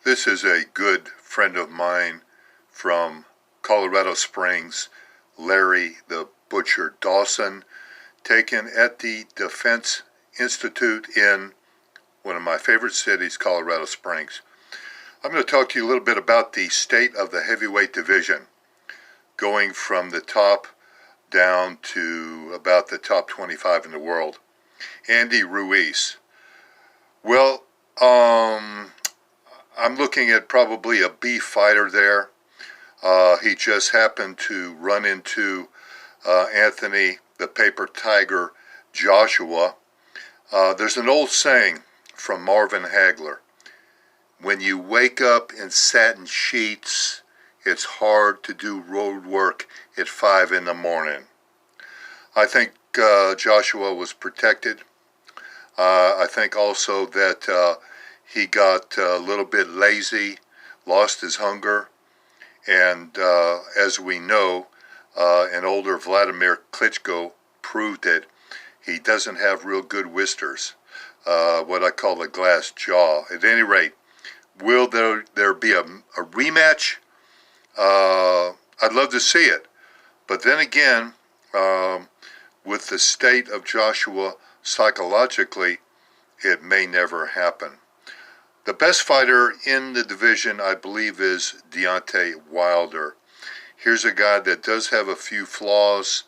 This is a good friend of mine from Colorado Springs, Larry the Butcher Dawson, taken at the Defense Institute in one of my favorite cities, Colorado Springs. I'm going to talk to you a little bit about the state of the heavyweight division, going from the top down to about the top 25 in the world. Andy Ruiz. Well, I'm looking at probably a B fighter there. He just happened to run into Anthony the Paper Tiger Joshua. There's an old saying from Marvin Hagler: when you wake up in satin sheets, it's hard to do road work at 5 in the morning. I think Joshua was protected. I think also that he got a little bit lazy, lost his hunger, and as we know, an older Vladimir Klitschko proved that he doesn't have real good whiskers, what I call the glass jaw. At any rate, will there be a rematch? I'd love to see it, but then again, with the state of Joshua psychologically, it may never happen. The best fighter in the division, I believe, is Deontay Wilder. Here's a guy that does have a few flaws,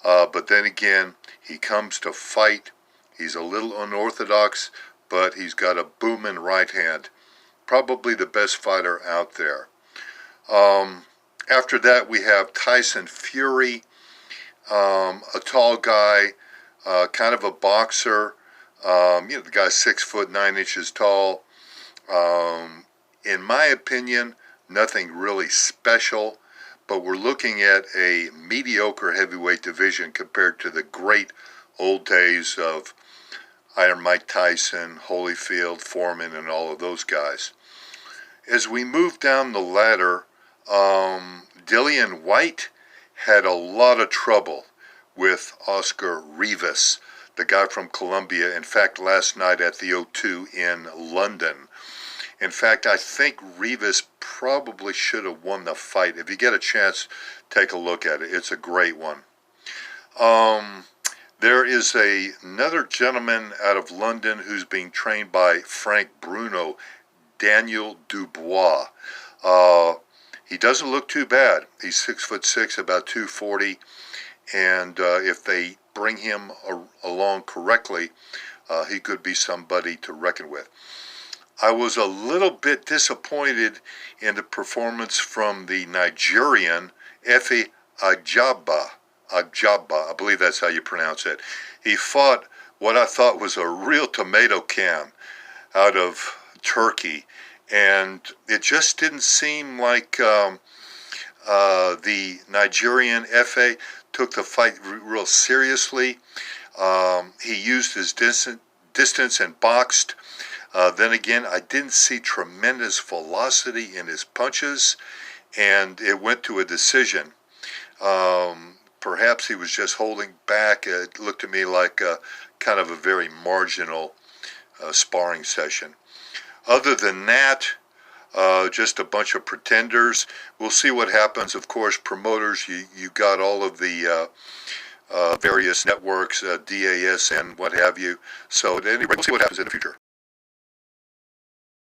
but then again, he comes to fight. He's a little unorthodox, but he's got a booming right hand. Probably the best fighter out there. After that, we have Tyson Fury, a tall guy, kind of a boxer. The guy's 6'9" tall. In my opinion, nothing really special, but we're looking at a mediocre heavyweight division compared to the great old days of Iron Mike Tyson, Holyfield, Foreman, and all of those guys. As we move down the ladder, Dillian Whyte had a lot of trouble with Oscar Rivas, the guy from Colombia. In fact, last night at the O2 in London. In fact, I think Rivas probably should have won the fight. If you get a chance, take a look at it. It's a great one. There is another gentleman out of London who's being trained by Frank Bruno, Daniel Dubois. He doesn't look too bad. He's 6'6", about 240, and if they bring him along correctly, he could be somebody to reckon with. I was a little bit disappointed in the performance from the Nigerian Efe Ajagba. I believe that's how you pronounce it. He fought what I thought was a real tomato can out of Turkey, and it just didn't seem like the Nigerian Efe took the fight real seriously. He used his distance and boxed. Then again, I didn't see tremendous velocity in his punches, and it went to a decision. Perhaps he was just holding back. It looked to me like kind of a very marginal sparring session. Other than that, just a bunch of pretenders. We'll see what happens. Of course, promoters, you got all of the various networks, DAS and what have you. So at any rate, we'll see what happens in the future.